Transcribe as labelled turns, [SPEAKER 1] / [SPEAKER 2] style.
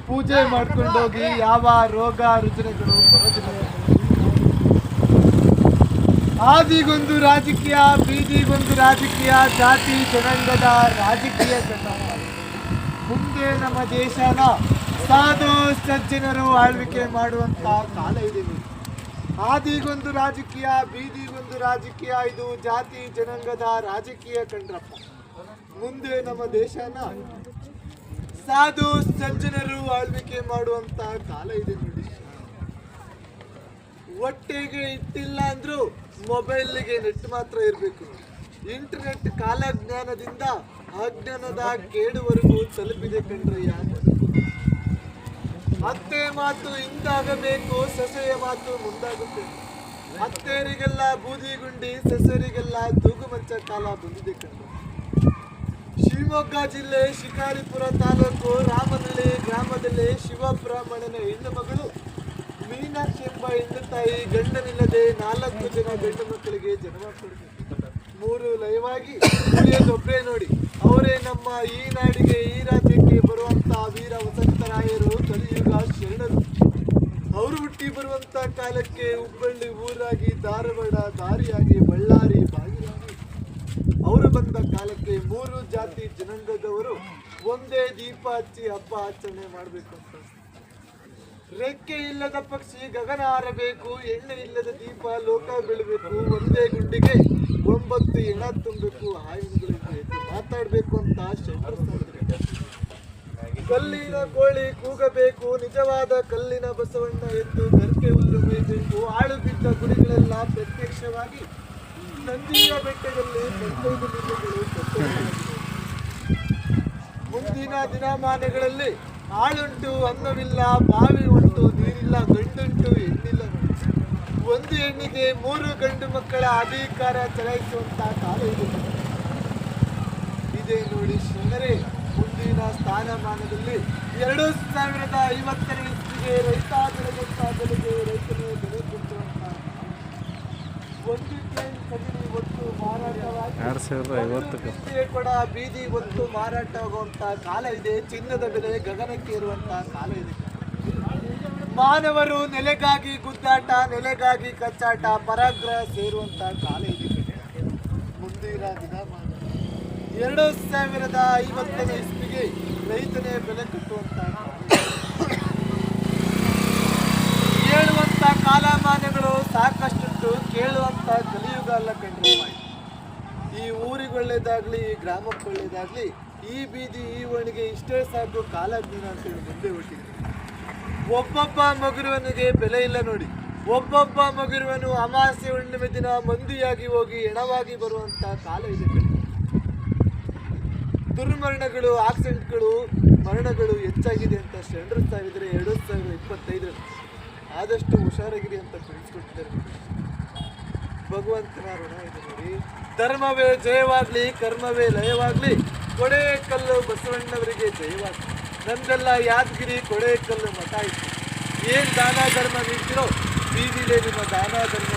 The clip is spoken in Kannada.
[SPEAKER 1] ಪೂಜೆ ಮಾಡ್ಕೊಂಡೋಗಿ ಯಾವ ರೋಗ ರುಜಿನಗಳು ಬರೋದಿಲ್ಲ. ಆದಿಗೊಂದು ರಾಜಕೀಯ, ಬೀದಿಗೊಂದು ರಾಜಕೀಯ, ಜಾತಿ ಜನಾಂಗದ ರಾಜಕೀಯ ಮುಂದೆ ನಮ್ಮ ದೇಶನ ಸಾಧು ಸಜ್ಜನರು ಆಳ್ವಿಕೆ ಮಾಡುವಂತ ಕಾಲ ಇದೆ. ಆದಿಗೊಂದು ರಾಜಕೀಯ, ಬೀದಿಗೊಂದು ರಾಜಕೀಯ, ಇದು ಜಾತಿ ಜನಾಂಗದ ರಾಜಕೀಯ ಕಂಡ್ರಪ್ಪ. ಮುಂದೆ ನಮ್ಮ ದೇಶನ ಸಾಧು ಸಜ್ಜನರು ಆಳ್ವಿಕೆ ಮಾಡುವಂತ ಕಾಲ ಇದೆ ನೋಡಿ. ಹೊಟ್ಟೆಗೆ ಇಟ್ಟಿಲ್ಲ ಅಂದ್ರೂ ಮೊಬೈಲ್ಗೆ ನೆಟ್ ಮಾತ್ರ ಇರಬೇಕು. ಇಂಟರ್ನೆಟ್ ಕಾಲಜ್ಞಾನದಿಂದ ಅಜ್ಞಾನದ ಕೇಡುವರೆಗೂ ತಲುಪಿದೆ ಕಣ್ರಯ್ಯ. ಅತ್ತೆ ಮಾತು ಹಿಂದಾಗಬೇಕು, ಸೊಸೆಯ ಮಾತು ಮುಂದಾಗುತ್ತೆ. ಅತ್ತೆಯರಿಗೆಲ್ಲ ಬೂದಿಗುಂಡಿ, ಸೊಸೆಯರಿಗೆಲ್ಲ ತೂಗುಮಂಚ ಕಾಲ ಬಂದಿದೆ ಕಣ್ರು. ಶಿವಮೊಗ್ಗ ಜಿಲ್ಲೆ ಶಿಕಾರಿಪುರ ತಾಲೂಕು ರಾಮನಹಳ್ಳಿ ಗ್ರಾಮದಲ್ಲಿ ಶಿವಬ್ರಾಹ್ಮಣನ ಹೆಣ್ಣು ಮಗಳು ಮೀನಾಕ್ಷಿ ಎಂಬ ಹೆಣ್ಣು ತಾಯಿ ಗಂಡನಿಲ್ಲದೆ 4 ಜನ ಗಂಡು ಮಕ್ಕಳಿಗೆ ಜನ್ಮ ಕೊಡಿದೆ. 3 ಲಯವಾಗಿ ಉಳಿಯೋದೊಬ್ಬರೇ ನೋಡಿ. ಅವರೇ ನಮ್ಮ ಈ ನಾಡಿಗೆ, ಈ ರಾಜ್ಯಕ್ಕೆ ಬರುವಂತ ವೀರ ವಸಂತರಾಯರು, ಕಲಿಯುಗ ಶರಣರು. ಅವರು ಹುಟ್ಟಿ ಬರುವಂತ ಕಾಲಕ್ಕೆ ಹುಬ್ಬಳ್ಳಿ ಊರಾಗಿ, ಧಾರವಾಡ ದಾರಿಯಾಗಿ, ಬಳ್ಳಾರಿ ಬಾಗಿಲಾಗಿ ಅವರು ಬಂದ ಕಾಲಕ್ಕೆ 3 ಜಾತಿ ಜನಾಂಗದವರು ಒಂದೇ ದೀಪ ಹಚ್ಚಿ ಹಬ್ಬ ಆಚರಣೆ ಮಾಡಬೇಕು ಅಂತ. ರೆಕ್ಕೆ ಇಲ್ಲದ ಪಕ್ಷಿ ಗಗನ ಹಾರಬೇಕು, ಎಣ್ಣೆ ಇಲ್ಲದ ದೀಪ ಲೋಕ ಬೆಳಬೇಕು, ಒಂದೇ ಗುಂಡಿಗೆ 9 ಎಣ ತುಂಬಬೇಕು, ಹಾಯಿಗಳಿಗೆ ಮಾತಾಡಬೇಕು ಅಂತ ಕಲ್ಲಿನ ಕೋಳಿ ಕೂಗಬೇಕು, ನಿಜವಾದ ಕಲ್ಲಿನ ಬಸವಣ್ಣ ಎದ್ದು ಗರ್ಕೆ ಹುಲ್ಲು ಮೇಯಬೇಕು. ಆಳು ಬಿದ್ದ ಗುಡಿಗಳೆಲ್ಲ ಪ್ರತ್ಯಕ್ಷವಾಗಿ ನಂದಿಯ ಬೆಟ್ಟದಲ್ಲಿ ಮುಂದಿನ ದಿನಮಾನಗಳಲ್ಲಿ ಆಳುಂಟು ಅನ್ನವಿಲ್ಲ, ಬಾವಿ ಉಂಟು ನೀರಿಲ್ಲ, ಗಂಡುಂಟು ಹೆಣ್ಣಿಲ್ಲ. ಒಂದು ಹೆಣ್ಣಿಗೆ 3 ಗಂಡು ಮಕ್ಕಳ ಅಧಿಕಾರ ಚಲಾಯಿಸುವಂತ ಕಾಲ ಇದೆ ನೋಡಿ ಶರಣರೇ. ಮುಂದಿನ ಸ್ಥಾನಮಾನದಲ್ಲಿ 2050ನೇ ಇಸ್ವಿಗೆ ರೈತ ಬೆಳೆದಂತ ಬೆಲೆಗೆ ರೈತನೇ ಬೆಲೆ ಕೊಡುವಂತ ಒಂದು ಸಗಣಿ ಒಟ್ಟು ಮಾರಾಟವಾಗಿ ಕೂಡ ಬೀದಿ ಒತ್ತು ಮಾರಾಟವಾಗುವಂತ ಕಾಲ ಇದೆ. ಚಿನ್ನದ ಬೆಲೆ ಗಗನಕ್ಕೆ ಇರುವಂತ ಕಾಲ ಇದೆ. ಮಾನವರು ನೆಲೆಗಾಗಿ ಗುದ್ದಾಟ, ನೆಲೆಗಾಗಿ ಕಚ್ಚಾಟ, ಪರಾಗ್ರಹ ಸೇರುವಂತ ಕಾಲ ಇದೆ. ಮುಂದಿನ ದಿನಮಾನ 2050ನೇ ಇಸ್ವಿಗೆ ರೈತನೇ ಬೆಲೆ ಕಟ್ಟುವಂತ ಹೇಳುವಂತ ಕಾಲಮಾನಗಳು ಸಾಕಷ್ಟುಂಟು, ಕೇಳುವಂತ ಕಲಿಯುಗ ಅಲ್ಲ ಕಂಡ್ರೆ. ಈ ಊರಿಗೆ ಒಳ್ಳೇದಾಗ್ಲಿ, ಈ ಗ್ರಾಮಕ್ಕೆ ಒಳ್ಳೇದಾಗ್ಲಿ, ಈ ಬೀದಿ ಈ ಓಣಿಗೆ ಇಷ್ಟೇ ಸಾಕು ಕಾಲಜ್ಞಾನ ಅಂತೇಳಿ ಮುಂದೆ ಹೊಟ್ಟಿದೆ. ಒಬ್ಬೊಬ್ಬ ಮಗುರುವನಿಗೆ ಬೆಲೆ ಇಲ್ಲ ನೋಡಿ. ಒಬ್ಬೊಬ್ಬ ಮಗುರುವನು ಅಮಾವಾಸ್ಯೆ ಹುಣ್ಣಿಮೆ ದಿನ ಮಂದಿಯಾಗಿ ಹೋಗಿ ಹೆಣವಾಗಿ ಬರುವಂತ ಕಾಲ ಇದೆ. ದುರ್ಮರಣಗಳು, ಆಕ್ಸಿಡೆಂಟ್ಗಳು, ಮರಣಗಳು ಹೆಚ್ಚಾಗಿದೆ ಅಂತ ಶರಣರು ಸಾವಿದ್ರೆ 2025 ಆದಷ್ಟು ಹುಷಾರಾಗಿರಿ ಅಂತ ತಿಳಿಸ್ಕೊಟ್ಟಿದ್ದಾರೆ. ಭಗವಂತನ ಋಣ ಇದೆ ನೋಡಿ. ಧರ್ಮವೇ ಜಯವಾಗ್ಲಿ, ಕರ್ಮವೇ ಲಯವಾಗ್ಲಿ, ಕೊಡೇಕಲ್ಲು ಬಸವಣ್ಣವರಿಗೆ ಜಯವಾಗ್ಲಿ. ನಂದೆಲ್ಲ ಯಾದಗಿರಿ ಕೊಡೇಕಲ್ಲು ಮಠ ಇತ್ತು. ಏನ್ ದಾನ ಧರ್ಮ ನೀಡ್ತಿರೋ ಬೀದಿಲೇ ನಿಮ್ಮ ದಾನ ಧರ್ಮ